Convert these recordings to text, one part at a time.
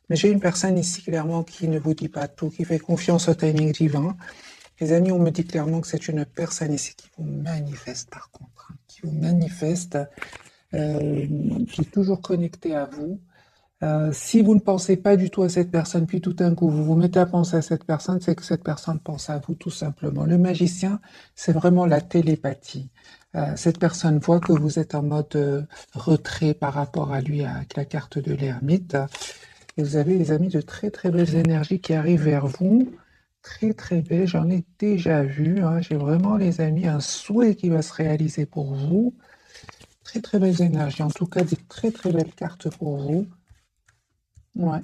Mais j'ai une personne ici clairement qui ne vous dit pas tout, qui fait confiance au timing divin. Les amis, on me dit clairement que c'est une personne ici qui vous manifeste par contre, hein, qui vous manifeste, qui est toujours connectée à vous. Si vous ne pensez pas du tout à cette personne, puis tout d'un coup vous vous mettez à penser à cette personne, c'est que cette personne pense à vous tout simplement. Le magicien, c'est vraiment la télépathie. Cette personne voit que vous êtes en mode retrait par rapport à lui avec la carte de l'ermite. Et vous avez, les amis, de très très belles énergies qui arrivent vers vous. Très très belles, j'en ai déjà vu, hein. J'ai vraiment, les amis, un souhait qui va se réaliser pour vous. Très très belles énergies, en tout cas des très très belles cartes pour vous. Ouais.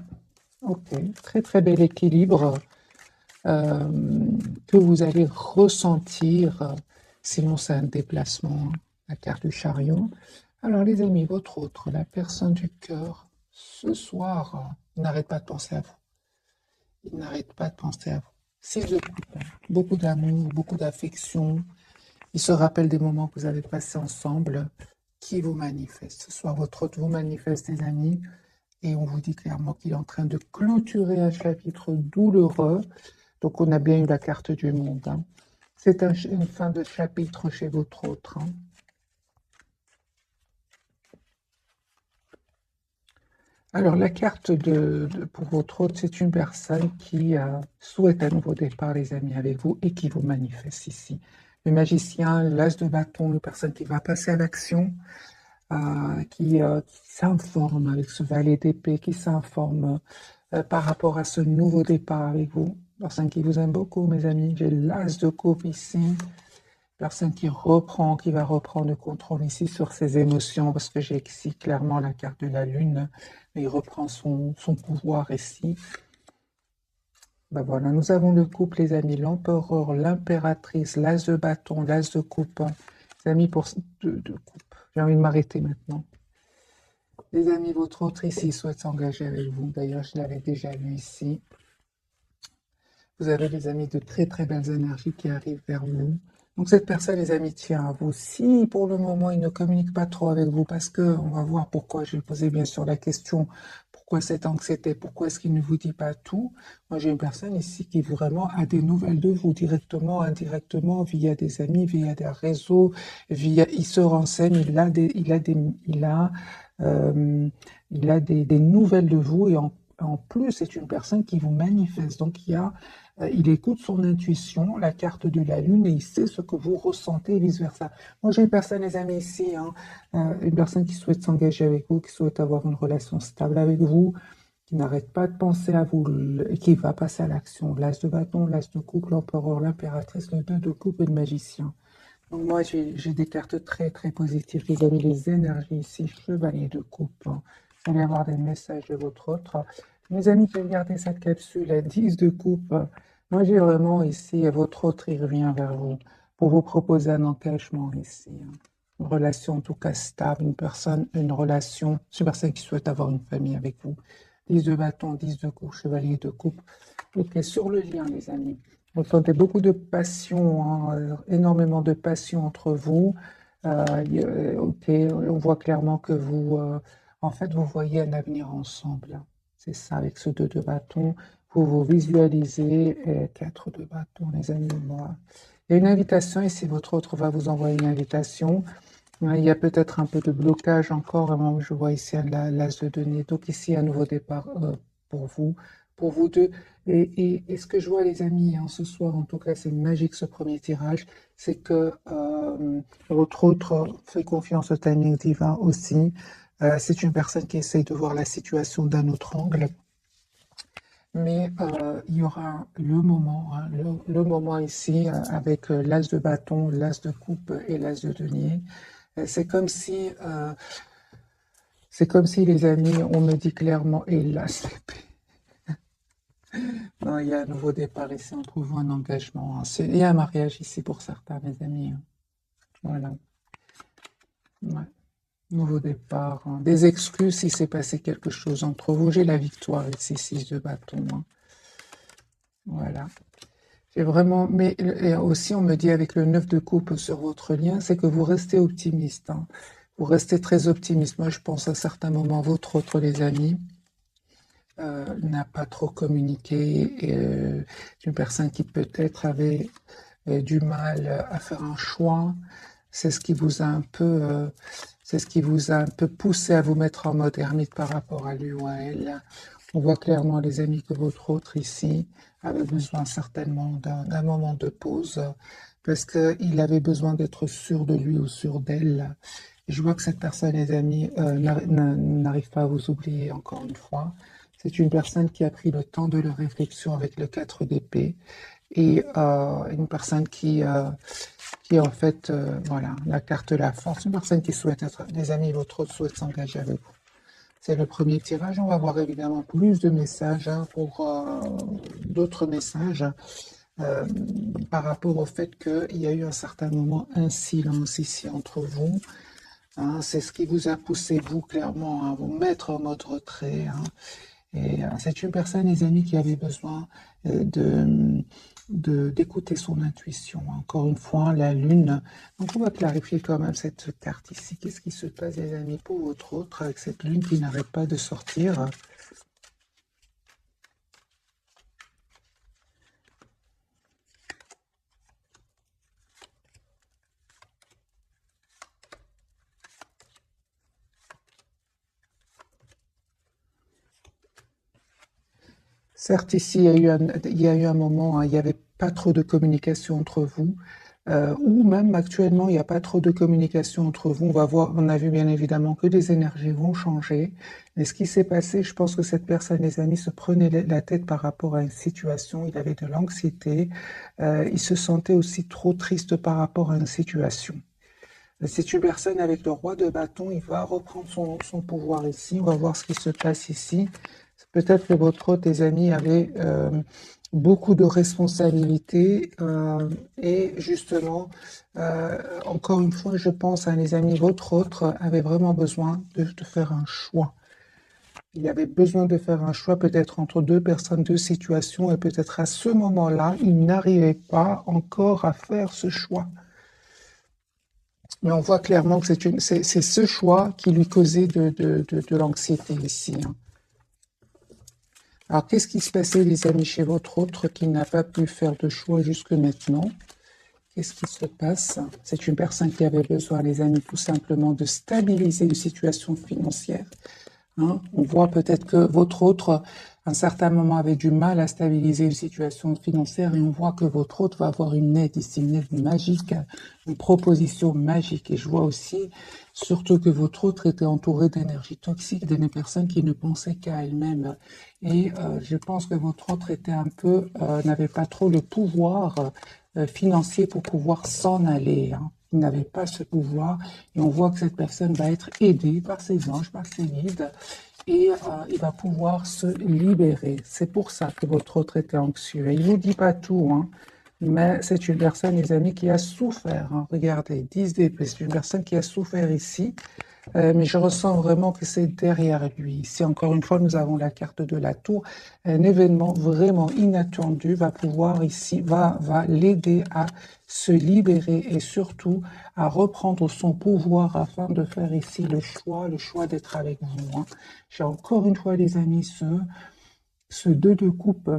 Ok, très très bel équilibre que vous allez ressentir, sinon c'est un déplacement, hein, la carte du chariot. Alors les amis, votre autre, la personne du cœur, ce soir, il n'arrête pas de penser à vous. Il n'arrête pas de penser à vous. Six de coupe, hein, beaucoup d'amour, beaucoup d'affection. Il se rappelle des moments que vous avez passés ensemble, qui vous manifeste. Ce soir, votre autre vous manifeste, les amis. Et on vous dit clairement qu'il est en train de clôturer un chapitre douloureux. Donc on a bien eu la carte du monde, hein. C'est une fin de chapitre chez votre autre, hein. Alors la carte pour votre autre, c'est une personne qui souhaite un nouveau départ, les amis, avec vous et qui vous manifeste ici. Le magicien, l'as de bâton, une personne qui va passer à l'action, qui s'informe avec ce valet d'épée, qui s'informe par rapport à ce nouveau départ avec vous. Personne qui vous aime beaucoup, mes amis. J'ai l'as de coupe ici. Personne qui va reprendre le contrôle ici sur ses émotions, parce que j'ai ici clairement la carte de la lune, mais il reprend son pouvoir ici. Ben voilà, nous avons le couple, les amis, l'empereur, l'impératrice, l'as de bâton, l'as de coupe. Les amis, de coupe. J'ai envie de m'arrêter maintenant. Les amis, votre autre ici souhaite s'engager avec vous. D'ailleurs, je l'avais déjà vu ici. Vous avez, les amis, de très très belles énergies qui arrivent vers vous. Donc cette personne, les amis, tient à vous. Si pour le moment, il ne communique pas trop avec vous, parce que on va voir pourquoi, je vais poser bien sûr la question, pourquoi cette anxiété, pourquoi est-ce qu'il ne vous dit pas tout. Moi, j'ai une personne ici qui vraiment a des nouvelles de vous, directement, indirectement, via des amis, via des réseaux, il se renseigne, euh, des nouvelles de vous, et en plus, c'est une personne qui vous manifeste. Donc, il écoute son intuition, la carte de la lune, et il sait ce que vous ressentez et vice-versa. Moi, j'ai une personne, les amis, ici, hein, une personne qui souhaite s'engager avec vous, qui souhaite avoir une relation stable avec vous, qui n'arrête pas de penser à vous et qui va passer à l'action. L'as de bâton, l'as de coupe, l'empereur, l'impératrice, le deux de coupe et le magicien. Donc moi, j'ai des cartes très, très positives. Vous avez les énergies ici, chevalier de coupe, hein. Vous allez avoir des messages de votre autre. Mes amis qui regardez cette capsule, à 10 de coupe. Moi, j'ai vraiment ici, votre autre, il revient vers vous pour vous proposer un engagement ici, hein. Une relation en tout cas stable, une relation, c'est une personne qui souhaite avoir une famille avec vous. 10 de bâton, 10 de coupe, chevalier de coupe. Ok, sur le lien, les amis. Vous sentez beaucoup de passion, hein, énormément de passion entre vous. Ok, on voit clairement que en fait, vous voyez un avenir ensemble, hein. C'est ça, avec ce 2 de bâton. Vous vous visualisez, et 4 de bâton, les amis. Moi. Il y a une invitation, et si votre autre va vous envoyer une invitation, il y a peut-être un peu de blocage encore. Vraiment, je vois ici l'as de denier. Donc ici, un nouveau départ pour vous, pour vous deux. Et ce que je vois, les amis, hein, ce soir, en tout cas, c'est magique ce premier tirage, c'est que votre autre fait confiance au timing divin aussi. C'est une personne qui essaye de voir la situation d'un autre angle. Mais il y aura le moment, hein, le moment ici, avec l'as de bâton, l'as de coupe et l'as de denier. C'est comme si, les amis, on me dit clairement, et là, non, il y a un nouveau départ ici, on trouve un engagement, hein. Il y a un mariage ici pour certains, mes amis, hein. Voilà. Ouais. Nouveau départ, hein. Des excuses si s'est passé quelque chose entre vous. J'ai la victoire ici, 6 de bâton, hein. Voilà. J'ai vraiment, mais et aussi, on me dit avec le 9 de coupe sur votre lien, c'est que vous restez optimiste, hein. Vous restez très optimiste. Moi, je pense à certains moments, votre autre, les amis. n'a pas trop communiqué, et, une personne qui peut-être avait du mal à faire un choix. C'est ce qui vous a un peu, c'est ce qui vous a un peu poussé à vous mettre en mode ermite par rapport à lui ou à elle. On voit clairement, les amis, que votre autre ici avait besoin certainement d'un moment de pause parce qu'il avait besoin d'être sûr de lui ou sûr d'elle. Je vois que cette personne, les amis, n'arrive pas à vous oublier encore une fois. C'est une personne qui a pris le temps de la réflexion avec le 4 d'épée et une personne qui en fait, voilà, la carte de la force, une personne qui souhaite être, les amis, votre autre souhaite s'engager avec vous. C'est le premier tirage. On va voir évidemment plus de messages pour d'autres messages euh, par rapport au fait qu'il y a eu un certain moment un silence ici entre vous. Hein. C'est ce qui vous a poussé, vous, clairement, à vous mettre en mode retrait. Hein. Et c'est une personne, les amis, qui avait besoin d'écouter son intuition. Encore une fois, la lune. Donc, on va clarifier quand même cette carte ici. Qu'est-ce qui se passe, les amis, pour votre autre, avec cette lune qui n'arrête pas de sortir? Certes, ici, il y a eu un moment, hein, il n'y avait pas trop de communication entre vous, ou même actuellement, il n'y a pas trop de communication entre vous. On va voir, on a vu bien évidemment que les énergies vont changer. Mais ce qui s'est passé, je pense que cette personne, les amis, se prenait la tête par rapport à une situation. Il avait de l'anxiété. Il se sentait aussi trop triste par rapport à une situation. C'est une personne avec le roi de bâton. Il va reprendre son pouvoir ici. On va voir ce qui se passe ici. Peut-être que votre autre, tes amis, avaient beaucoup de responsabilités et justement, encore une fois, je pense à les amis, votre autre avait vraiment besoin de faire un choix. Il avait besoin de faire un choix peut-être entre deux personnes, deux situations, et peut-être à ce moment-là, il n'arrivait pas encore à faire ce choix. Mais on voit clairement que c'est ce choix qui lui causait de l'anxiété ici. Hein. Alors, qu'est-ce qui se passait, les amis, chez votre autre qui n'a pas pu faire de choix jusque maintenant? Qu'est-ce qui se passe? C'est une personne qui avait besoin, les amis, tout simplement de stabiliser une situation financière. Hein. On voit peut-être que votre autre, à un certain moment, avait du mal à stabiliser une situation financière et on voit que votre autre va avoir une aide ici, une aide magique, une proposition magique. Et je vois aussi, surtout que votre autre était entouré d'énergie toxique, des personnes qui ne pensaient qu'à elles-mêmes. Et je pense que votre autre était un peu, n'avait pas trop le pouvoir financier pour pouvoir s'en aller. Hein. Il n'avait pas ce pouvoir et on voit que cette personne va être aidée par ses anges, par ses guides et il va pouvoir se libérer. C'est pour ça que votre autre était anxieux. Et il ne vous dit pas tout, hein, mais c'est une personne, les amis, qui a souffert. Hein. Regardez, 10 d'épée, c'est une personne qui a souffert ici. Mais je ressens vraiment que c'est derrière lui. Ici, encore une fois, nous avons la carte de la tour. Un événement vraiment inattendu va pouvoir ici, va l'aider à se libérer et surtout à reprendre son pouvoir afin de faire ici le choix d'être avec vous. Hein. J'ai encore une fois, les amis, ce 2 de coupe,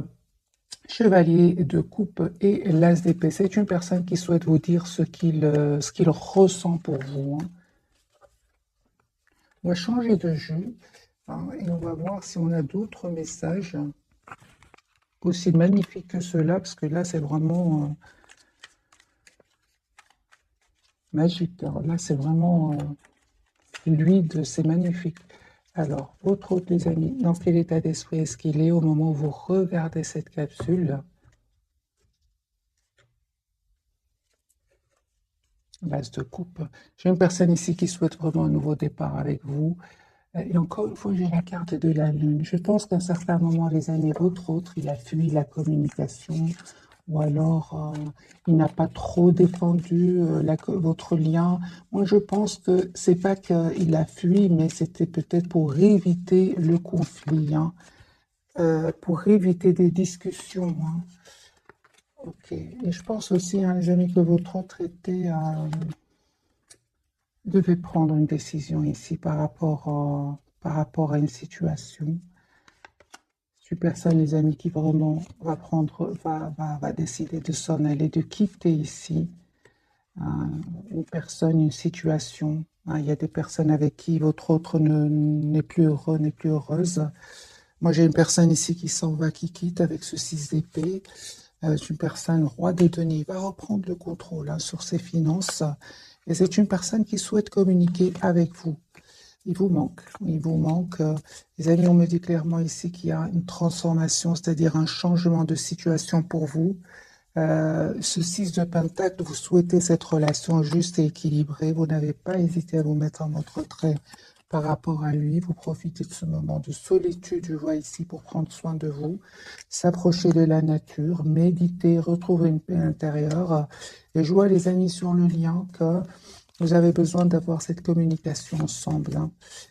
chevalier de coupe et l'as d'épée. C'est une personne qui souhaite vous dire ce qu'il ressent pour vous. Hein. On va changer de jeu hein, et on va voir si on a d'autres messages aussi magnifiques que ceux-là, parce que là, c'est vraiment magique. Alors là, c'est vraiment fluide, c'est magnifique. Alors, votre autre, les amis, dans quel état d'esprit est-ce qu'il est au moment où vous regardez cette capsule? L'as de coupe. J'ai une personne ici qui souhaite vraiment un nouveau départ avec vous. Et encore une fois, j'ai la carte de la lune. Je pense qu'à un certain moment, les amis, votre autre, il a fui la communication ou alors il n'a pas trop défendu votre lien. Moi, je pense que c'est pas qu'il a fui, mais c'était peut-être pour éviter le conflit, hein, pour éviter des discussions. Hein. Ok. Et je pense aussi, hein, les amis, que votre autre devait prendre une décision ici par rapport à une situation. une personne, les amis, qui vraiment va décider de s'en aller, de quitter ici une personne, une situation. Il y a des personnes avec qui votre autre n'est plus heureux, n'est plus heureuse. Moi, j'ai une personne ici qui s'en va, qui quitte avec ce 6 d'épée. C'est une personne roi des deniers. Il va reprendre le contrôle sur ses finances. Et c'est une personne qui souhaite communiquer avec vous. Il vous manque. Il vous manque. Les amis, on me dit clairement ici qu'il y a une transformation, c'est-à-dire un changement de situation pour vous. Ce 6 de Pentacle, vous souhaitez cette relation juste et équilibrée. Vous n'avez pas hésité à vous mettre en mode retrait par rapport à lui. Vous profitez de ce moment de solitude, je vois ici, pour prendre soin de vous, s'approcher de la nature, méditer, retrouver une paix intérieure. Et je vois, les amis, sur le lien que vous avez besoin d'avoir cette communication ensemble.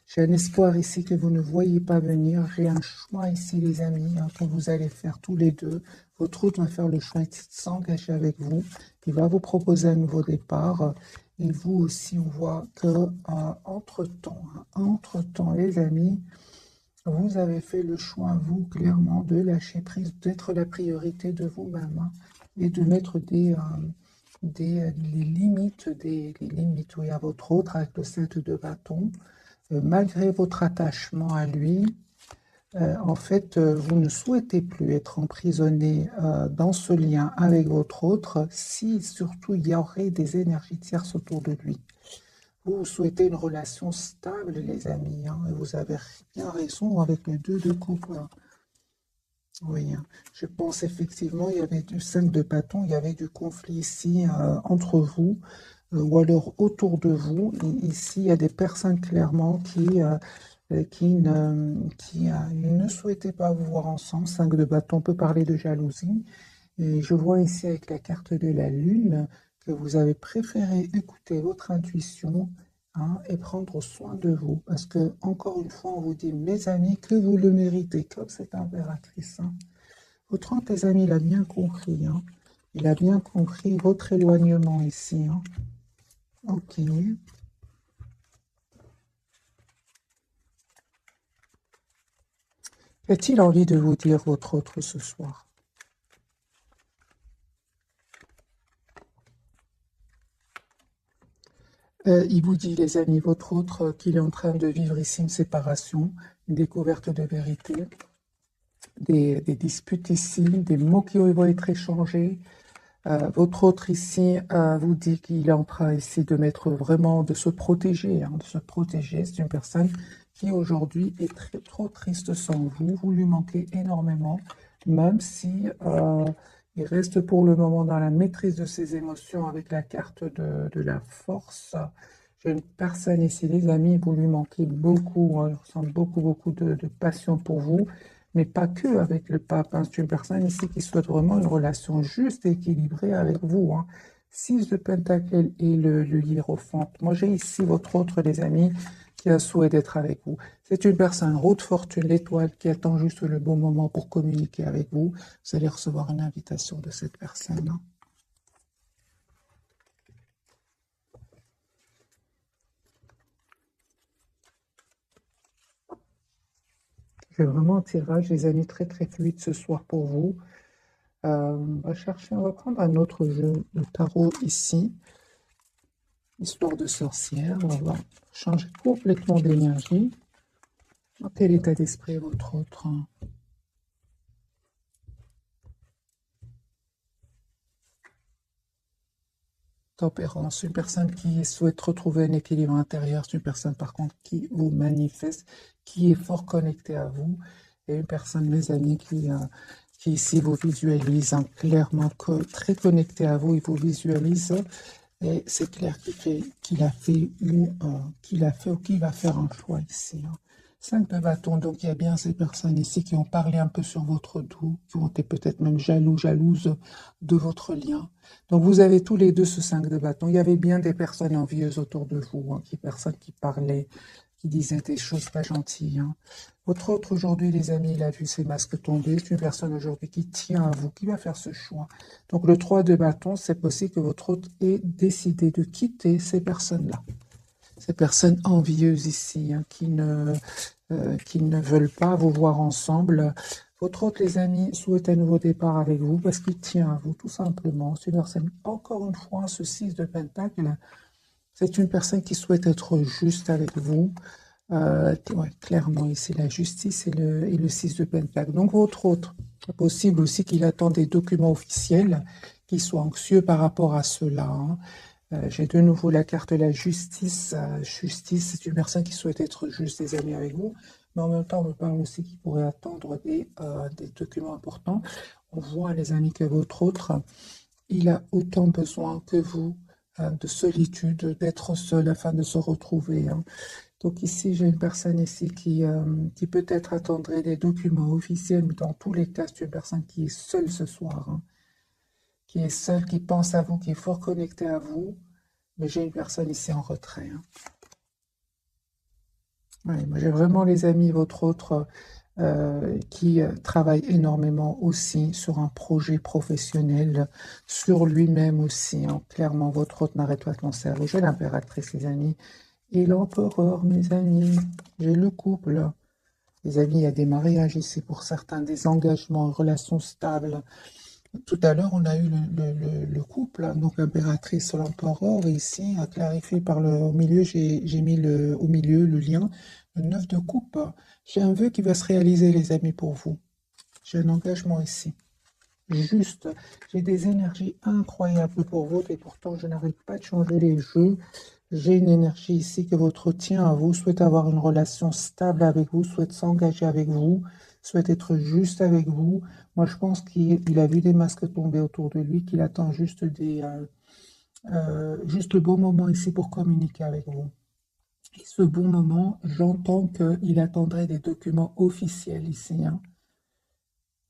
J'ai un espoir ici que vous ne voyez pas venir. J'ai un choix ici, les amis, que vous allez faire tous les deux. Votre autre va faire le choix de s'engager avec vous. Il va vous proposer un nouveau départ. Et vous aussi, on voit que entre-temps, les amis, vous avez fait le choix, vous, clairement, de lâcher prise, d'être la priorité de vous-même et de mettre les limites, oui, à votre autre avec le 7 de bâton. Malgré votre attachement à lui, en fait, vous ne souhaitez plus être emprisonné dans ce lien avec votre autre si surtout il y aurait des énergies tierces autour de lui. Vous souhaitez une relation stable, les amis, et vous avez bien raison avec le 2 de coupe. Oui, je pense effectivement, il y avait du 5 de bâton, il y avait du conflit ici entre vous, ou alors autour de vous. Et ici, il y a des personnes clairement qui ne souhaitaient pas vous voir ensemble. 5 de bâton peut parler de jalousie. Et je vois ici avec la carte de la lune que vous avez préféré écouter votre intuition et prendre soin de vous. Parce que, encore une fois, on vous dit, mes amis, que vous le méritez, comme cette impératrice. Votre autre, les amis, il a bien compris. Il a bien compris votre éloignement ici. Ok. A-t-il envie de vous dire votre autre ce soir? Il vous dit, les amis, votre autre, qu'il est en train de vivre ici une séparation, une découverte de vérité, des disputes ici, des mots qui vont être échangés. Votre autre ici vous dit qu'il est en train ici de mettre vraiment, de se protéger, de se protéger. C'est une personne qui aujourd'hui est trop triste sans vous. Vous lui manquez énormément, même si il reste pour le moment dans la maîtrise de ses émotions avec la carte de la force. J'ai une personne ici, les amis, vous lui manquez beaucoup. Il ressent beaucoup de passion pour vous, mais pas que avec le pape. C'est une personne ici qui souhaite vraiment une relation juste et équilibrée avec vous. 6 de Pentacle et le hiérophante. Moi, j'ai ici votre autre, les amis, qui a souhait d'être avec vous. C'est une personne roue de fortune, l'étoile, qui attend juste le bon moment pour communiquer avec vous. Vous allez recevoir une invitation de cette personne. J'ai vraiment un tirage, les amis, très fluide ce soir pour vous. On va prendre un autre jeu de tarot ici. Histoire de sorcière, on va changer complètement d'énergie. Dans quel état d'esprit est votre autre? Tempérance, une personne qui souhaite retrouver un équilibre intérieur, c'est une personne par contre qui vous manifeste, qui est fort connectée à vous, et une personne, mes amis, qui ici vous visualise clairement, très connectée à vous, il vous visualise, et c'est clair qu'il a fait ou qu'il va faire un choix ici. 5 de bâton, donc il y a bien ces personnes ici qui ont parlé un peu sur votre dos, qui ont été peut-être même jalouses de votre lien. Donc vous avez tous les deux ce 5 de bâton. Il y avait bien des personnes envieuses autour de vous, personnes qui parlaient, qui disaient des choses pas gentilles. Votre autre aujourd'hui, les amis, il a vu ses masques tomber. C'est une personne aujourd'hui qui tient à vous, qui va faire ce choix. Donc le 3 de bâton, c'est possible que votre autre ait décidé de quitter ces personnes-là. Ces personnes envieuses ici, qui ne veulent pas vous voir ensemble. Votre autre, les amis, souhaite un nouveau départ avec vous parce qu'il tient à vous, tout simplement. C'est une personne, encore une fois, ce 6 de Pentacle, c'est une personne qui souhaite être juste avec vous. Ouais, clairement, ici, la justice et le 6 de Pentacle. Donc, votre autre, c'est possible aussi qu'il attend des documents officiels, qu'il soit anxieux par rapport à cela, hein. J'ai de nouveau la carte de la justice. Justice, c'est une personne qui souhaite être juste, des amis, avec vous. Mais en même temps, on me parle aussi qu'il pourrait attendre des documents importants. On voit, les amis, que votre autre, il a autant besoin que vous de solitude, d'être seul afin de se retrouver, hein. Donc ici, j'ai une personne ici qui peut-être attendrait des documents officiels, mais dans tous les cas, c'est une personne qui est seule ce soir, hein, qui est seule, qui pense à vous, qui est fort connectée à vous. Mais j'ai une personne ici en retrait, hein. Ouais, moi j'ai vraiment, les amis, votre autre qui travaille énormément aussi sur un projet professionnel, sur lui-même aussi, hein. Clairement, votre autre n'arrête pas de penser à vous. J'ai l'impératrice, les amis, et l'empereur, mes amis. J'ai le couple. Les amis, il y a des mariages ici pour certains, des engagements, une relation stable. Tout à l'heure, on a eu le couple, hein, donc l'impératrice, l'empereur, ici, à clarifier par au milieu, j'ai mis au milieu le lien, le 9 de coupe. J'ai un vœu qui va se réaliser, les amis, pour vous. J'ai un engagement ici. Juste, j'ai des énergies incroyables pour vous, et pourtant, je n'arrive pas de changer les jeux. J'ai une énergie ici que votre tient à vous, souhaite avoir une relation stable avec vous, souhaite s'engager avec vous, souhaite être juste avec vous. Moi, je pense qu'il a vu des masques tomber autour de lui, qu'il attend juste le bon moment ici pour communiquer avec vous. Et ce bon moment, j'entends qu'il attendrait des documents officiels ici, hein.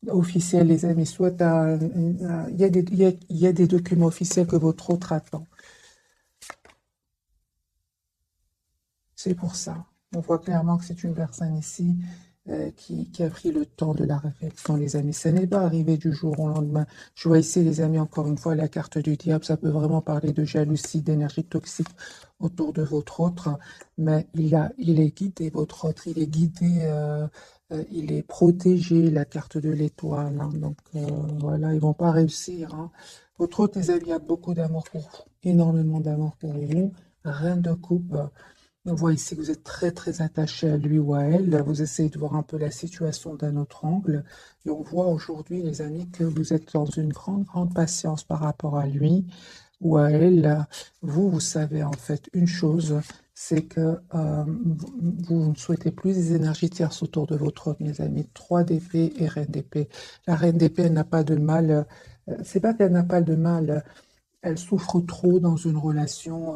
Officiels, les amis, soit il y a il y a des documents officiels que votre autre attend. C'est pour ça. On voit clairement que c'est une personne ici qui a pris le temps de la réflexion, les amis. Ça n'est pas arrivé du jour au lendemain. Je vois ici, les amis, encore une fois, la carte du diable. Ça peut vraiment parler de jalousie, d'énergie toxique autour de votre autre. Mais il est guidé, votre autre. Il est guidé, il est protégé, la carte de l'étoile, hein. Donc, voilà, ils vont pas réussir, hein. Votre autre, les amis, a beaucoup d'amour pour vous. Énormément d'amour pour vous. Reine de coupe. On voit ici que vous êtes très très attaché à lui ou à elle. Vous essayez de voir un peu la situation d'un autre angle. Et on voit aujourd'hui, les amis, que vous êtes dans une grande patience par rapport à lui ou à elle. Vous savez en fait une chose, c'est que vous ne souhaitez plus des énergies tierces autour de votre autre, mes amis. 3 d'épée et reine d'épée. La reine d'épée, elle n'a pas de mal. C'est pas qu'elle n'a pas de mal. Elle souffre trop dans une relation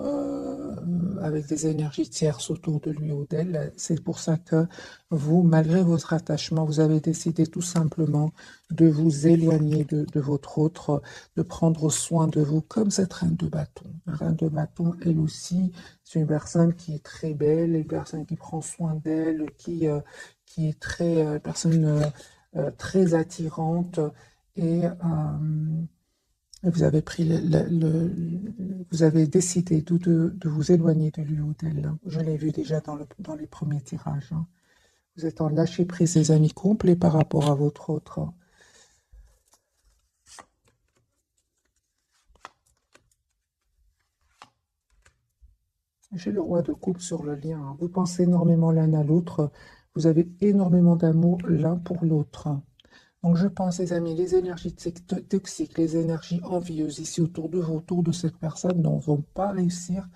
avec des énergies tierces autour de lui ou d'elle. C'est pour ça que vous, malgré votre attachement, vous avez décidé tout simplement de vous éloigner de votre autre, de prendre soin de vous, comme cette reine de bâton. La reine de bâton, elle aussi, c'est une personne qui est très belle, une personne qui prend soin d'elle, qui est personne très attirante et vous avez pris vous avez décidé de vous éloigner de lui ou d'elle. Je l'ai vu déjà dans les premiers tirages, hein. Vous êtes en lâcher prise, les amis, complet par rapport à votre autre. J'ai le roi de coupe sur le lien, hein. Vous pensez énormément l'un à l'autre. Vous avez énormément d'amour l'un pour l'autre. Donc je pense, les amis, les énergies toxiques, les énergies envieuses ici autour de vous, autour de cette personne, ne vont pas réussir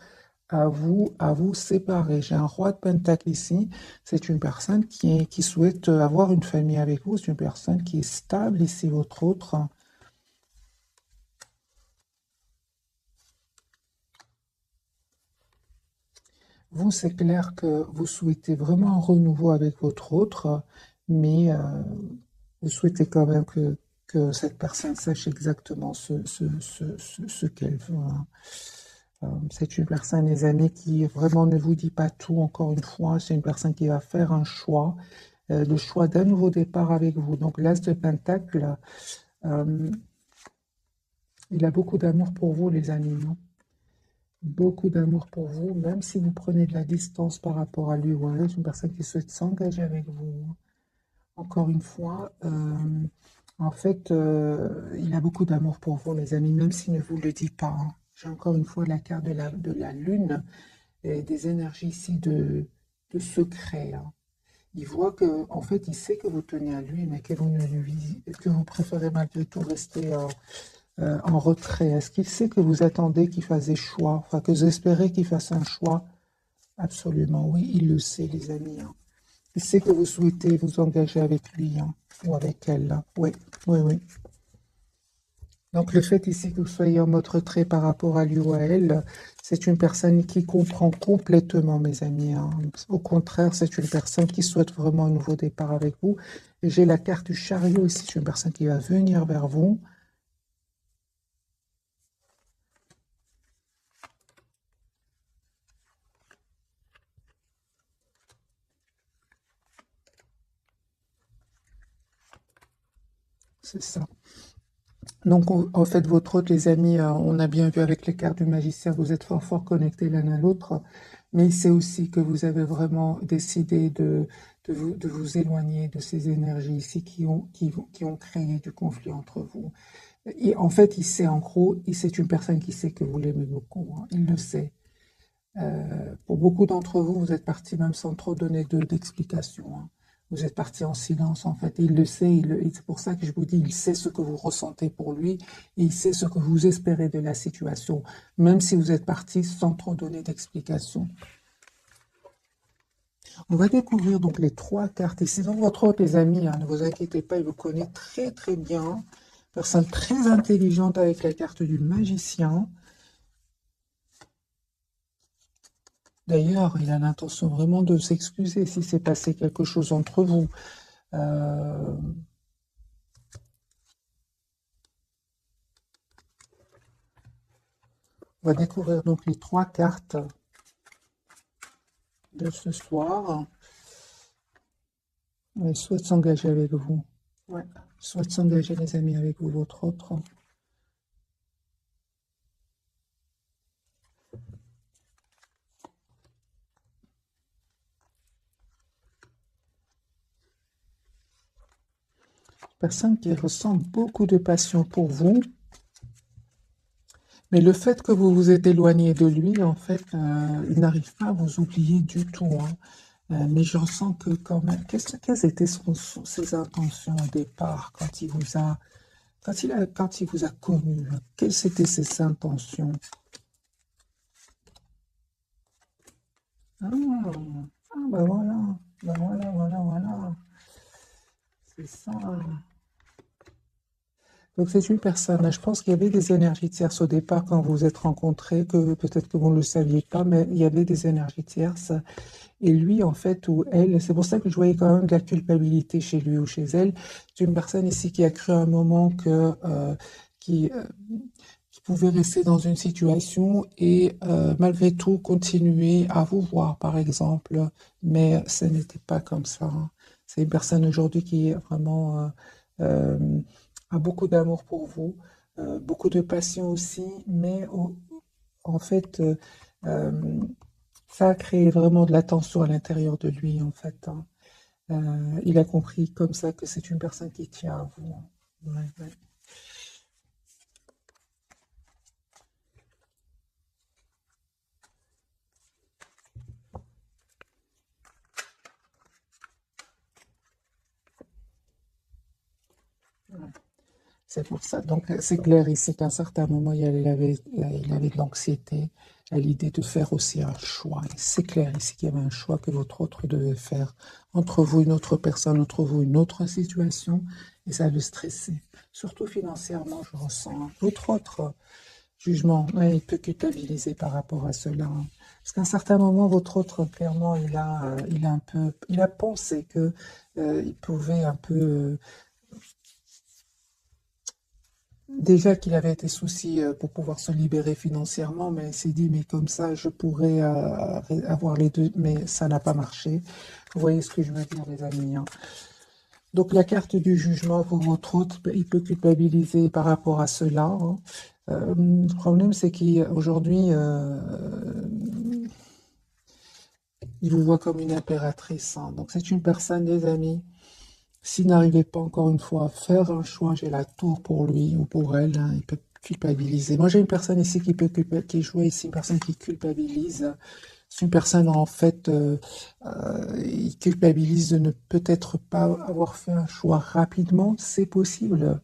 à vous séparer. J'ai un roi de pentacle ici. C'est une personne qui souhaite avoir une famille avec vous. C'est une personne qui est stable ici, votre autre. Vous, c'est clair que vous souhaitez vraiment un renouveau avec votre autre, mais vous souhaitez quand même que cette personne sache exactement ce qu'elle veut, hein. C'est une personne, les amis, qui vraiment ne vous dit pas tout, encore une fois. C'est une personne qui va faire un choix, le choix d'un nouveau départ avec vous. Donc, l'As de Pentacle, euh, il a beaucoup d'amour pour vous, les amis, hein. Beaucoup d'amour pour vous, même si vous prenez de la distance par rapport à lui ou à elle. C'est une personne qui souhaite s'engager avec vous, hein. encore une fois, en fait, il a beaucoup d'amour pour vous, mes amis, même s'il ne vous le dit pas, hein. J'ai encore une fois la carte de la lune et des énergies ici de secret, hein. Il voit que, en fait, il sait que vous tenez à lui, mais que vous ne lui, que vous préférez malgré tout rester en retrait. Est-ce qu'il sait que vous attendez qu'il fasse des choix, enfin que vous espérez qu'il fasse un choix? Absolument, oui, il le sait, les amis, hein. Il sait que vous souhaitez vous engager avec lui, hein, ou avec elle, hein. Oui, oui, oui. Donc le fait ici que vous soyez en mode retrait par rapport à lui ou à elle, c'est une personne qui comprend complètement, mes amis, hein. Au contraire, c'est une personne qui souhaite vraiment un nouveau départ avec vous. Et j'ai la carte du chariot ici, c'est une personne qui va venir vers vous. C'est ça. Donc, en fait, votre hôte, les amis, on a bien vu avec les cartes du magicien, vous êtes fort, fort connectés l'un à l'autre, mais il sait aussi que vous avez vraiment décidé de vous éloigner de ces énergies ici qui ont créé du conflit entre vous. Et en fait, il sait en gros, et c'est une personne qui sait que vous l'aimez beaucoup, hein, il le sait. Pour beaucoup d'entre vous, vous êtes partis même sans trop donner d'explications, hein. Vous êtes partis en silence, en fait. Et il le sait, et c'est pour ça que je vous dis, il sait ce que vous ressentez pour lui, et il sait ce que vous espérez de la situation, même si vous êtes partis sans trop donner d'explications. On va découvrir donc les trois cartes ici. Dans votre hôte, les amis, hein, ne vous inquiétez pas, il vous connaît très très bien. Personne très intelligente avec la carte du magicien. D'ailleurs, il a l'intention vraiment de s'excuser si s'est passé quelque chose entre vous. Euh, on va découvrir donc les trois cartes de ce soir. Il souhaite s'engager avec vous. Ouais. Il souhaite s'engager, les amis, avec vous, votre autre. Personne qui ressent beaucoup de passion pour vous. Mais le fait que vous vous êtes éloigné de lui, en fait, il n'arrive pas à vous oublier du tout, hein. Mais je ressens que quand même, quelles étaient ses intentions au départ quand il vous a, quand il vous a connu, hein? Quelles étaient ses intentions? Ah, ah, ben voilà, ben voilà, voilà, voilà, c'est ça. Donc c'est une personne, je pense qu'il y avait des énergies tierces au départ quand vous vous êtes rencontrés, que peut-être que vous ne le saviez pas, mais il y avait des énergies tierces. Et lui, en fait, ou elle, c'est pour ça que je voyais quand même de la culpabilité chez lui ou chez elle. C'est une personne ici qui a cru à un moment qui, euh, qui pouvait rester dans une situation et malgré tout continuer à vous voir, par exemple. Mais ce n'était pas comme ça, hein. C'est une personne aujourd'hui qui est vraiment a beaucoup d'amour pour vous, beaucoup de passion aussi, mais en fait, euh, ça a créé vraiment de la tension à l'intérieur de lui, en fait, hein. Il a compris comme ça que c'est une personne qui tient à vous, hein. Ouais, ouais. C'est pour ça. Donc, c'est clair ici qu'à un certain moment, il avait de l'anxiété à l'idée de faire aussi un choix. Et c'est clair ici qu'il y avait un choix que votre autre devait faire entre vous, une autre personne, entre vous, une autre situation. Et ça le stressait. Surtout financièrement, je ressens, hein. Votre autre jugement, ouais, il peut culpabiliser par rapport à cela, hein. Parce qu'à un certain moment, votre autre, clairement, il a un peu, il a pensé que il pouvait un peu déjà qu'il avait des soucis pour pouvoir se libérer financièrement, mais il s'est dit, mais comme ça, je pourrais avoir les deux, mais ça n'a pas marché. Vous voyez ce que je veux dire, les amis, hein. Donc, la carte du jugement pour votre autre, ben, il peut culpabiliser par rapport à cela, hein. Le problème, c'est qu'aujourd'hui, il vous voit comme une impératrice, hein. Donc, c'est une personne, les amis, S'il n'arrivait pas encore une fois à faire un choix, j'ai la tour pour lui ou pour elle, hein, il peut culpabiliser. Moi, j'ai une personne ici qui peut qui joue ici, une personne qui culpabilise. C'est une personne, en fait, il culpabilise de ne peut-être pas avoir fait un choix rapidement. C'est possible.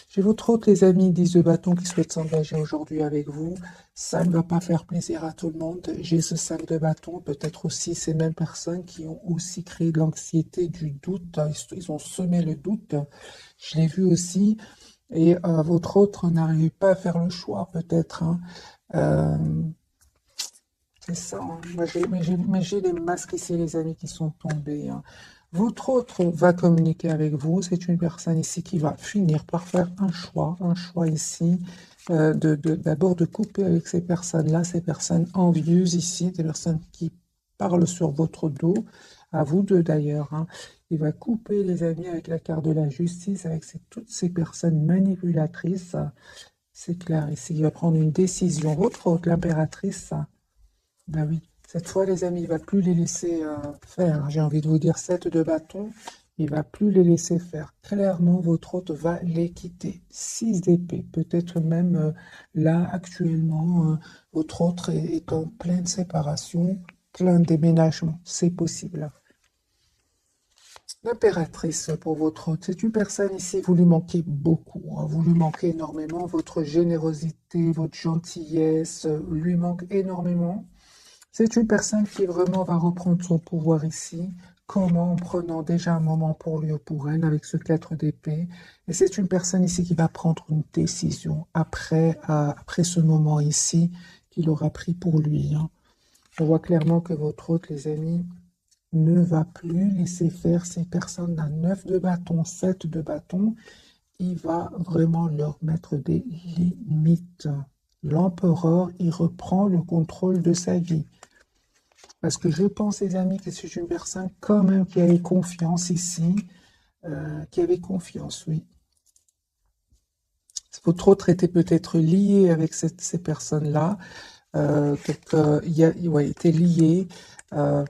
J'ai votre hôte, les amis, 10 de bâton qui souhaitent s'engager aujourd'hui avec vous. Ça ne va pas faire plaisir à tout le monde. J'ai ce 5 de bâton, peut-être aussi ces mêmes personnes qui ont aussi créé de l'anxiété, du doute. Ils ont semé le doute. Je l'ai vu aussi. Et votre autre n'arrive pas à faire le choix, peut-être, hein. Euh, c'est ça, hein. Moi, mais j'ai les masques ici, les amis, qui sont tombés, hein. Votre autre va communiquer avec vous. C'est une personne ici qui va finir par faire un choix ici, d'abord de couper avec ces personnes-là, ces personnes envieuses ici, des personnes qui parlent sur votre dos, à vous deux d'ailleurs, hein. Il va couper, les amis, avec la carte de la justice, avec toutes ces personnes manipulatrices. C'est clair, ici, il va prendre une décision. Votre autre, l'impératrice. Ben oui, cette fois, les amis, il va plus les laisser faire. J'ai envie de vous dire 7 de bâton, il va plus les laisser faire. Clairement, votre hôte va les quitter. 6 d'épée, peut-être même là, actuellement, votre hôte est en pleine séparation, plein déménagement. C'est possible. L'impératrice pour votre hôte, c'est une personne ici, vous lui manquez beaucoup, hein. Vous lui manquez énormément, votre générosité, votre gentillesse lui manque énormément. C'est une personne qui vraiment va reprendre son pouvoir ici. Comment? En prenant déjà un moment pour lui ou pour elle avec ce 4 d'épée. Et c'est une personne ici qui va prendre une décision après ce moment ici qu'il aura pris pour lui, hein. On voit clairement que votre hôte, les amis, ne va plus laisser faire ces personnes à 9 de bâton, 7 de bâton. Il va vraiment leur mettre des limites. L'empereur, il reprend le contrôle de sa vie. Parce que je pense, les amis, que c'est une personne quand même qui avait confiance ici, qui avait confiance, oui. Votre autre était peut-être lié avec ces personnes-là, ouais, était lié, euh,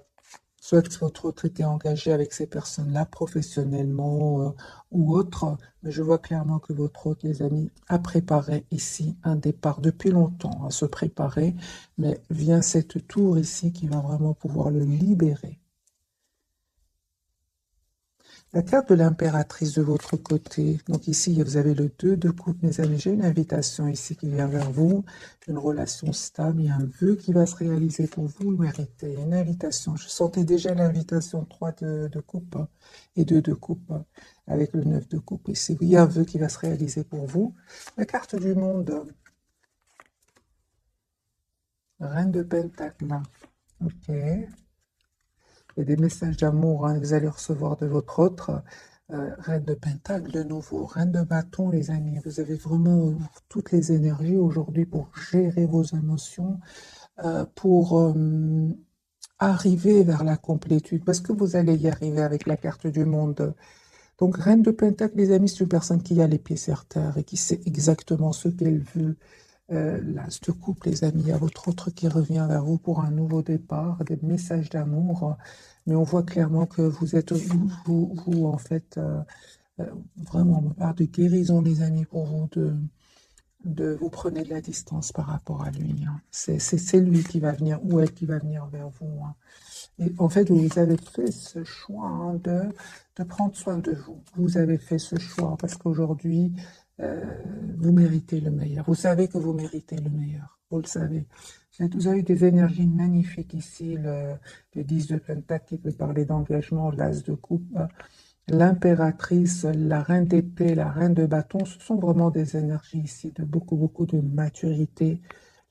soit que votre autre était engagé avec ces personnes-là professionnellement ou autre, mais je vois clairement que votre autre, les amis, a préparé ici un départ depuis longtemps, à se préparer, mais vient cette tour ici qui va vraiment pouvoir le libérer. La carte de l'impératrice de votre côté. Donc ici, vous avez le 2 de coupe, mes amis. J'ai une invitation ici qui vient vers vous. Une relation stable. Il y a un vœu qui va se réaliser pour vous. Le méritez. Une invitation. Je sentais déjà l'invitation 3 de coupe et 2 de coupe avec le 9 de coupe ici. Oui, il y a un vœu qui va se réaliser pour vous. La carte du monde. Reine de Pentacle. Ok. Et des messages d'amour, hein, que vous allez recevoir de votre autre. Reine de Pentacle de nouveau, Reine de Bâton, les amis. Vous avez vraiment toutes les énergies aujourd'hui pour gérer vos émotions, pour arriver vers la complétude, parce que vous allez y arriver avec la carte du monde. Donc, Reine de Pentacle, les amis, c'est une personne qui a les pieds sur terre et qui sait exactement ce qu'elle veut. L'As de coupe, les amis, il y a votre autre qui revient vers vous pour un nouveau départ, des messages d'amour, mais on voit clairement que vous êtes, vous en fait, vraiment, on parle de guérison, les amis, pour vous, vous prenez de la distance par rapport à lui, hein. C'est lui qui va venir, ou elle qui va venir vers vous, hein. Et en fait, vous avez fait ce choix, hein, de prendre soin de vous. Vous avez fait ce choix parce qu'aujourd'hui, vous méritez le meilleur. Vous savez que vous méritez le meilleur. Vous le savez. Vous avez des énergies magnifiques ici. Le 10 de Pentacle qui peut parler d'engagement, l'As de coupe, l'impératrice, la reine d'épée, la reine de bâton. Ce sont vraiment des énergies ici de beaucoup, beaucoup de maturité.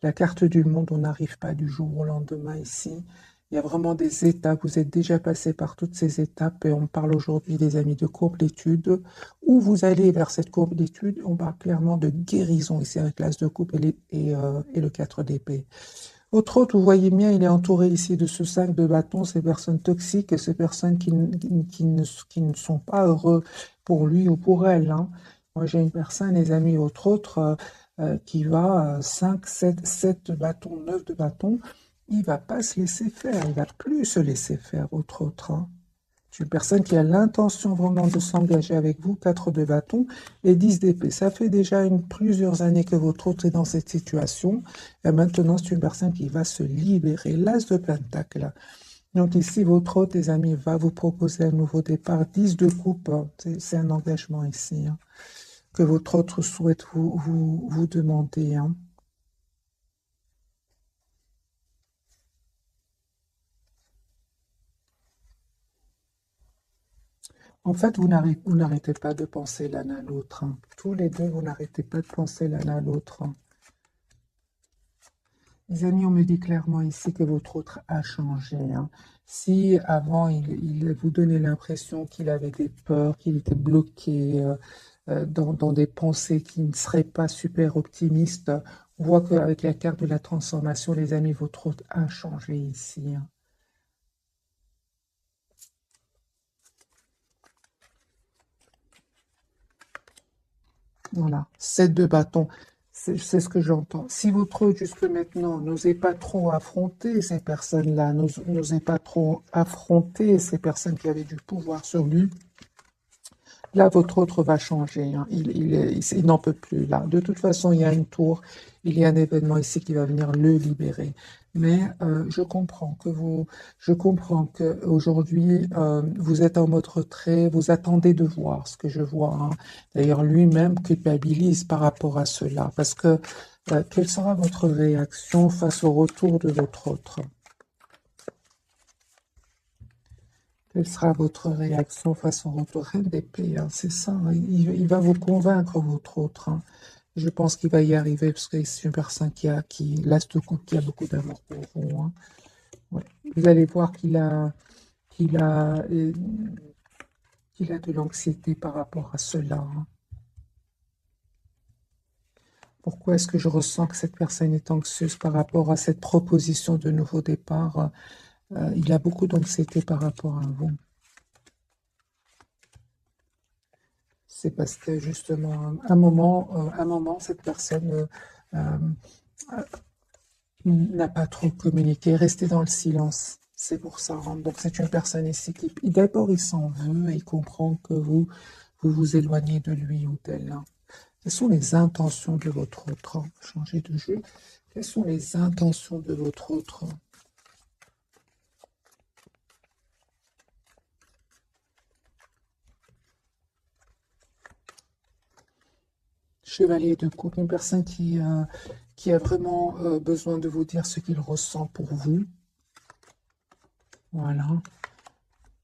La carte du monde, on n'arrive pas du jour au lendemain ici. Il y a vraiment des étapes. Vous êtes déjà passé par toutes ces étapes et on parle aujourd'hui, les amis, de complétude. Où vous allez vers cette complétude, on parle clairement de guérison ici avec l'As de coupe et le 4 d'épée. Autre autre, vous voyez bien, il est entouré ici de ce 5 de bâton, ces personnes toxiques et ces personnes qui ne sont pas heureux pour lui ou pour elle, hein. Moi, j'ai une personne, les amis, autre, qui va 5, 7 de bâton, 9 de bâton. Il va pas se laisser faire, il va plus se laisser faire, autre, hein. C'est une personne qui a l'intention vraiment de s'engager avec vous, 4 de bâton et 10 d'épée. Ça fait déjà plusieurs années que votre autre est dans cette situation. Et maintenant, c'est une personne qui va se libérer. L'as de pentacle. Donc ici, votre autre, les amis, va vous proposer un nouveau départ. 10 de coupe, hein. C'est un engagement ici, hein, que votre autre souhaite vous demander, hein. En fait, vous n'arrêtez pas de penser l'un à l'autre, hein. Tous les deux, vous n'arrêtez pas de penser l'un à l'autre, hein. Les amis, on me dit clairement ici que votre autre a changé, hein. Si avant, il vous donnait l'impression qu'il avait des peurs, qu'il était bloqué dans des pensées qui ne seraient pas super optimistes, on voit qu'avec la carte de la transformation, les amis, votre autre a changé ici, hein. Voilà, 7 de bâton, c'est ce que j'entends. Si votre autre, jusque maintenant, n'osait pas trop affronter ces personnes-là, n'osait pas trop affronter ces personnes qui avaient du pouvoir sur lui, là, votre autre va changer, hein. Il n'en peut plus, là. De toute façon, il y a une tour, il y a un événement ici qui va venir le libérer. Mais je comprends que aujourd'hui, vous êtes en mode retrait, vous attendez de voir ce que je vois, hein. D'ailleurs, lui-même culpabilise par rapport à cela, parce que quelle sera votre réaction face au retour de votre autre? Quelle sera votre réaction face au retour? Reine d'épée, hein, c'est ça, hein. Il va vous convaincre, votre autre, hein. Je pense qu'il va y arriver parce que c'est une personne l'as de coupe, qui a beaucoup d'amour pour vous, hein. Ouais. Vous allez voir qu'il a, euh, qu'il a de l'anxiété par rapport à cela, hein. Pourquoi est-ce que je ressens que cette personne est anxieuse par rapport à cette proposition de nouveau départ? Il a beaucoup d'anxiété par rapport à vous. C'est parce que justement, un moment, cette personne n'a pas trop communiqué, resté dans le silence. C'est pour ça, hein. Donc c'est une personne ici qui, d'abord, il s'en veut et il comprend que vous éloignez de lui ou d'elle, hein. Quelles sont les intentions de votre autre, hein? Changer de jeu. Quelles sont les intentions de votre autre? Chevalier de coupe, une personne qui a vraiment besoin de vous dire ce qu'il ressent pour vous. Voilà.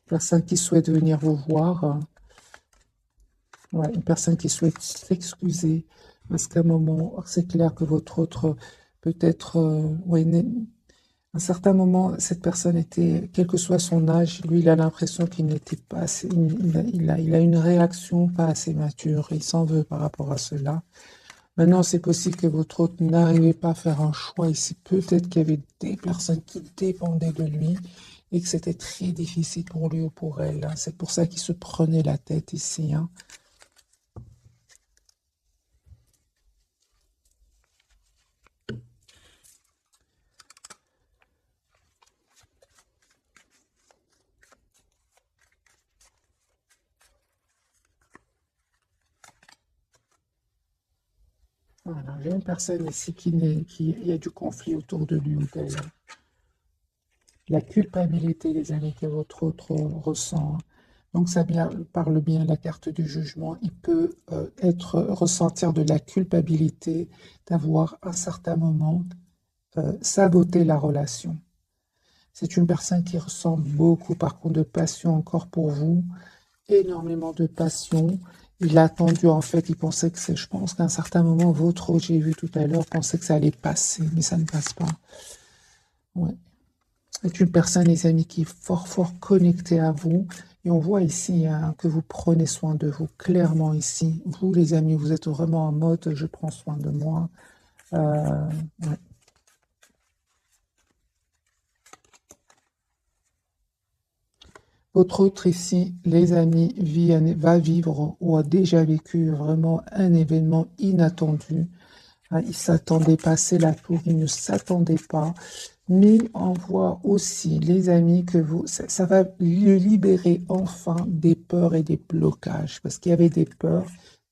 Personne qui souhaite venir vous voir. Ouais, une personne qui souhaite s'excuser. Parce qu'à un moment, c'est clair que votre autre, peut-être, ouais, à un certain moment, cette personne était, quel que soit son âge, lui, il a l'impression qu'il n'était pas assez, il a une réaction pas assez mature. Il s'en veut par rapport à cela. Maintenant, c'est possible que votre autre n'arrivait pas à faire un choix ici. Peut-être qu'il y avait des personnes qui dépendaient de lui et que c'était très difficile pour lui ou pour elle, hein. C'est pour ça qu'il se prenait la tête ici, hein. Voilà, j'ai une personne ici il y a du conflit autour de lui ou d'elle. La culpabilité, les amis, que votre autre ressent, hein. Donc ça parle bien la carte du jugement. Il peut ressentir de la culpabilité d'avoir à un certain moment saboté la relation. C'est une personne qui ressent beaucoup, par contre, de passion encore pour vous, énormément de passion. Il a attendu, en fait, il pensait que je pense qu'à un certain moment, votre autre, j'ai vu tout à l'heure, pensait que ça allait passer, mais ça ne passe pas. Ouais. C'est une personne, les amis, qui est fort, fort connectée à vous. Et on voit ici, hein, que vous prenez soin de vous, clairement ici. Vous, les amis, vous êtes vraiment en mode, je prends soin de moi. Ouais. Votre autre ici, les amis, va vivre ou a déjà vécu vraiment un événement inattendu. Ah, il ne s'attendait pas, c'est la tour, il ne s'attendait pas. Mais on voit aussi, les amis, que ça va le libérer enfin des peurs et des blocages. Parce qu'il y avait des peurs,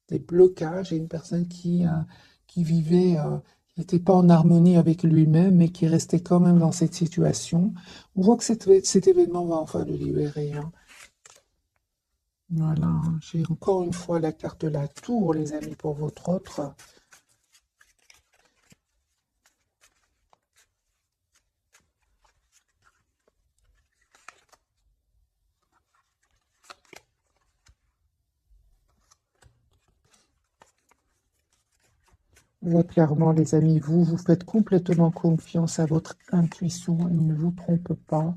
des blocages, et une personne qui vivait, qui n'était pas en harmonie avec lui-même, mais qui restait quand même dans cette situation. On voit que cet événement va enfin le libérer, hein. Voilà, hein. J'ai encore une fois la carte de la tour, les amis, pour votre autre. On voit clairement, les amis, vous faites complètement confiance à votre intuition, il ne vous trompe pas.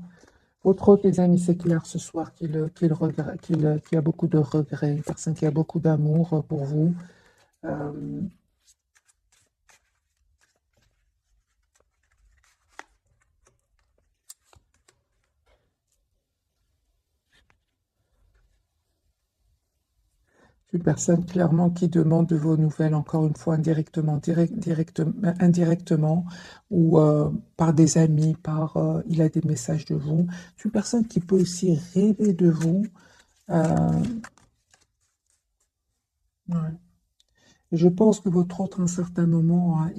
Votre autre, les amis, c'est clair ce soir qu'il a beaucoup de regrets, une personne qui a beaucoup d'amour pour vous. Euh, une personne clairement qui demande de vos nouvelles, encore une fois, indirectement, indirectement, ou par des amis, il a des messages de vous. C'est une personne qui peut aussi rêver de vous. Euh, ouais. Je pense que votre autre, à un certain moment, hein,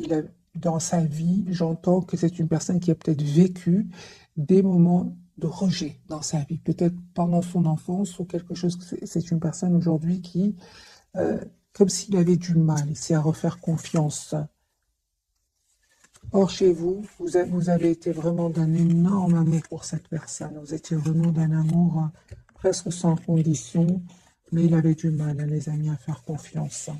dans sa vie, j'entends que c'est une personne qui a peut-être vécu des moments de rejet dans sa vie, peut-être pendant son enfance ou quelque chose. C'est une personne aujourd'hui qui, euh, comme s'il avait du mal ici à refaire confiance. Or, chez vous, vous avez été vraiment d'un énorme amour pour cette personne. Vous étiez vraiment d'un amour presque sans condition, mais il avait du mal, hein, les amis, à faire confiance.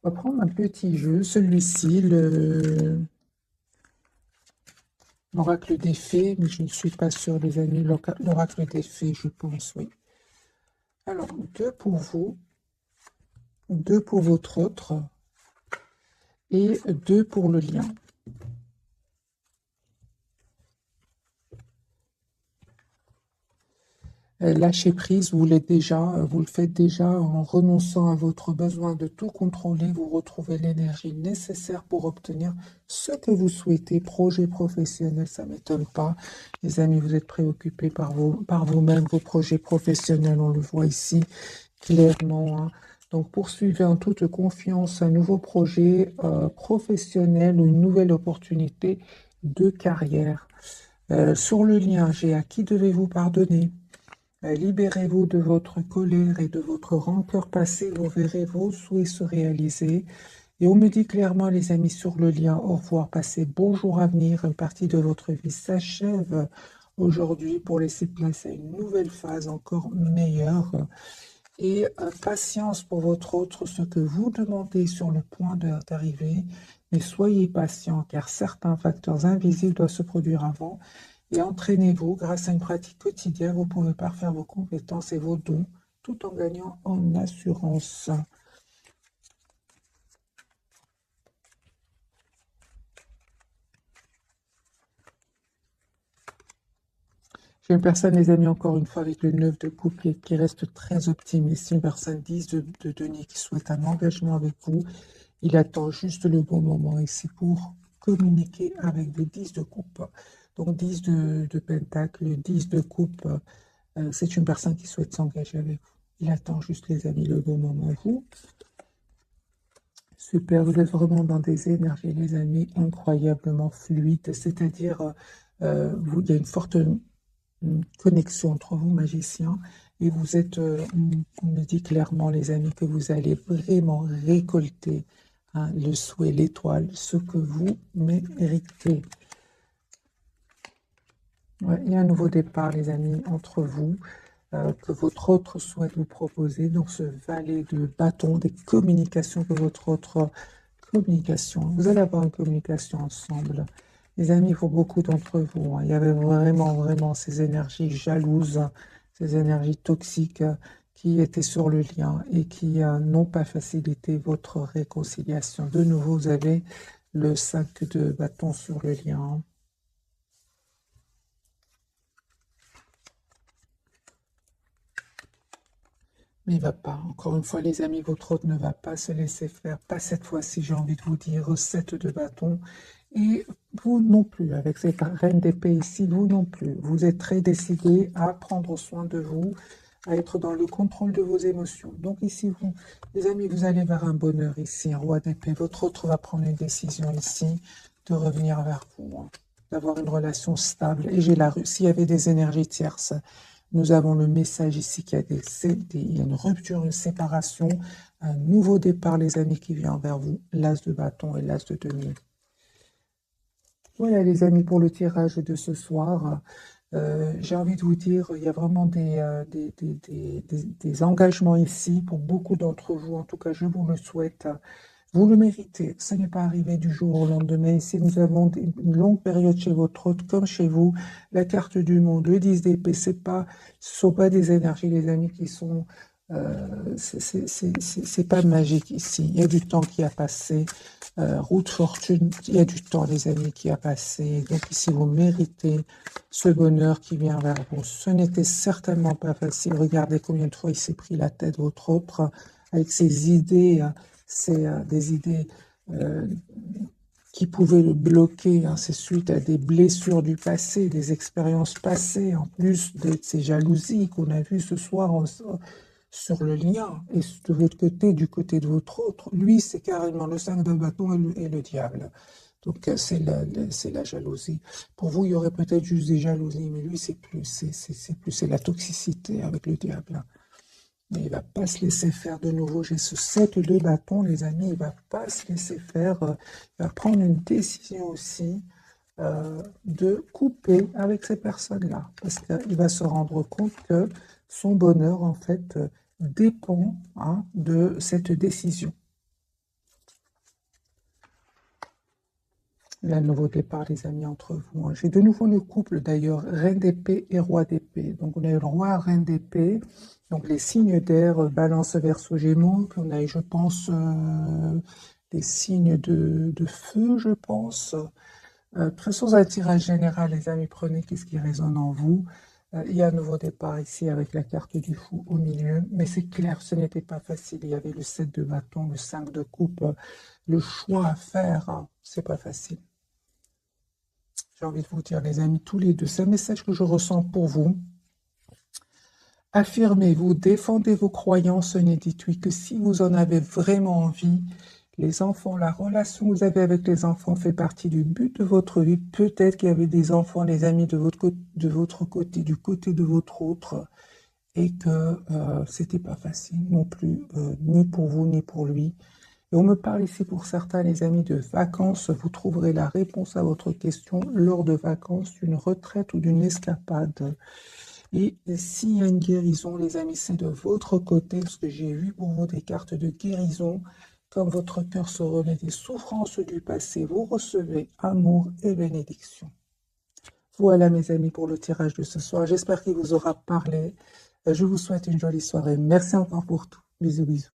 On va prendre un petit jeu, celui-ci, l'oracle des fées, mais je ne suis pas sûre, les amis, l'oracle des fées, je pense, oui. Alors, deux pour vous, deux pour votre autre, et deux pour le lien. Lâcher prise, vous le faites déjà en renonçant à votre besoin de tout contrôler, vous retrouvez l'énergie nécessaire pour obtenir ce que vous souhaitez, projet professionnel, ça ne m'étonne pas. Les amis, vous êtes préoccupés par vous-même, vos projets professionnels, on le voit ici clairement, hein. Donc, poursuivez en toute confiance un nouveau projet professionnel ou une nouvelle opportunité de carrière. Sur le lien, j'ai à qui devez-vous pardonner? Libérez-vous de votre colère et de votre rancœur passée, vous verrez vos souhaits se réaliser. Et on me dit clairement, les amis, sur le lien, au revoir, passez bonjour à venir, une partie de votre vie s'achève aujourd'hui pour laisser place à une nouvelle phase encore meilleure. Et patience pour votre autre, ce que vous demandez sur le point d'arriver, mais soyez patient car certains facteurs invisibles doivent se produire avant. Et entraînez-vous grâce à une pratique quotidienne, vous pouvez parfaire vos compétences et vos dons tout en gagnant en assurance. J'ai une personne, les amis, encore une fois, avec le 9 de coupe qui reste très optimiste. Une personne 10 de denier qui souhaite un engagement avec vous. Il attend juste le bon moment et c'est pour communiquer avec des 10 de coupe. Donc 10 de pentacle, 10 de coupe, c'est une personne qui souhaite s'engager avec vous. Il attend juste, les amis, le bon moment. Vous, super, vous êtes vraiment dans des énergies, les amis, incroyablement fluides. C'est-à-dire, il y a une forte connexion entre vous, magiciens, et vous êtes, on me dit clairement, les amis, que vous allez vraiment récolter, hein, le souhait, l'étoile, ce que vous méritez. Ouais, il y a un nouveau départ, les amis, entre vous, que votre autre souhaite vous proposer dans ce valet de bâton, des communications que votre autre communication. Vous allez avoir une communication ensemble. Les amis, pour beaucoup d'entre vous, hein, il y avait vraiment, vraiment ces énergies jalouses, ces énergies toxiques qui étaient sur le lien et qui n'ont pas facilité votre réconciliation. De nouveau, vous avez le 5 de bâton sur le lien. Mais il va pas. Encore une fois, les amis, votre hôte ne va pas se laisser faire. Pas cette fois-ci, j'ai envie de vous dire, recette de bâton. Et vous non plus, avec cette reine d'épée ici, vous non plus. Vous êtes très décidé à prendre soin de vous, à être dans le contrôle de vos émotions. Donc ici, vous, les amis, vous allez vers un bonheur ici, un roi d'épée. Votre autre va prendre une décision ici de revenir vers vous, hein, d'avoir une relation stable. Et j'ai la rue. S'il y avait des énergies tierces, nous avons le message ici qu'il y a il y a une rupture, une séparation, un nouveau départ, les amis, qui vient vers vous. L'as de bâton et l'as de denier. Voilà les amis pour le tirage de ce soir. J'ai envie de vous dire, il y a vraiment des engagements ici pour beaucoup d'entre vous. En tout cas, je vous le souhaite. Vous le méritez. Ça n'est pas arrivé du jour au lendemain. Ici, nous avons une longue période chez votre hôte, comme chez vous. La carte du monde, le 10 d'épée, ce ne sont pas des énergies, les amis, qui sont... c'est pas magique ici. Il y a du temps qui a passé. Route fortune, il y a du temps, les amis, qui a passé. Donc ici, vous méritez ce bonheur qui vient vers vous. Ce n'était certainement pas facile. Regardez combien de fois il s'est pris la tête, votre autre, avec ses idées. C'est des idées qui pouvaient le bloquer. Hein. C'est suite à des blessures du passé, des expériences passées, en plus de ces jalousies qu'on a vues ce soir sur le lien. Et de votre côté, du côté de votre autre, lui, c'est carrément le 5 de bâton et le diable. Donc, c'est la jalousie. Pour vous, il y aurait peut-être juste des jalousies, mais lui, c'est plus, c'est la toxicité avec le diable. Mais il ne va pas se laisser faire de nouveau. J'ai ce 7 de bâton, les amis. Il ne va pas se laisser faire. Il va prendre une décision aussi de couper avec ces personnes-là. Parce qu'il va se rendre compte que son bonheur, en fait, dépend de cette décision. Il y a un nouveau départ, les amis, entre vous. J'ai de nouveau le couple, d'ailleurs, reine d'épée et roi d'épée. Donc, on a eu le roi, reine d'épée. Donc, les signes d'air, balance, verseau, gémeaux. Puis, on a eu, je pense, les signes de feu, je pense. Faisons un tirage général, les amis. Prenez qu'est-ce qui résonne en vous. Il y a un nouveau départ ici avec la carte du fou au milieu. Mais c'est clair, ce n'était pas facile. Il y avait le 7 de bâton, le 5 de coupe. Le choix à faire, hein, c'est pas facile. J'ai envie de vous dire, les amis, tous les deux, c'est un message que je ressens pour vous. Affirmez-vous, défendez vos croyances, ne dites-oui que si vous en avez vraiment envie. Les enfants, la relation que vous avez avec les enfants fait partie du but de votre vie. Peut-être qu'il y avait des enfants, les amis, de votre côté, du côté de votre autre, et que c'était pas facile non plus, ni pour vous, ni pour lui. Et on me parle ici pour certains, les amis, de vacances. Vous trouverez la réponse à votre question lors de vacances, d'une retraite ou d'une escapade. Et s'il y a une guérison, les amis, c'est de votre côté, parce que j'ai vu pour vous des cartes de guérison. Comme votre cœur se remet des souffrances du passé, vous recevez amour et bénédiction. Voilà, mes amis, pour le tirage de ce soir. J'espère qu'il vous aura parlé. Je vous souhaite une jolie soirée. Merci encore pour tout. Bisous, bisous.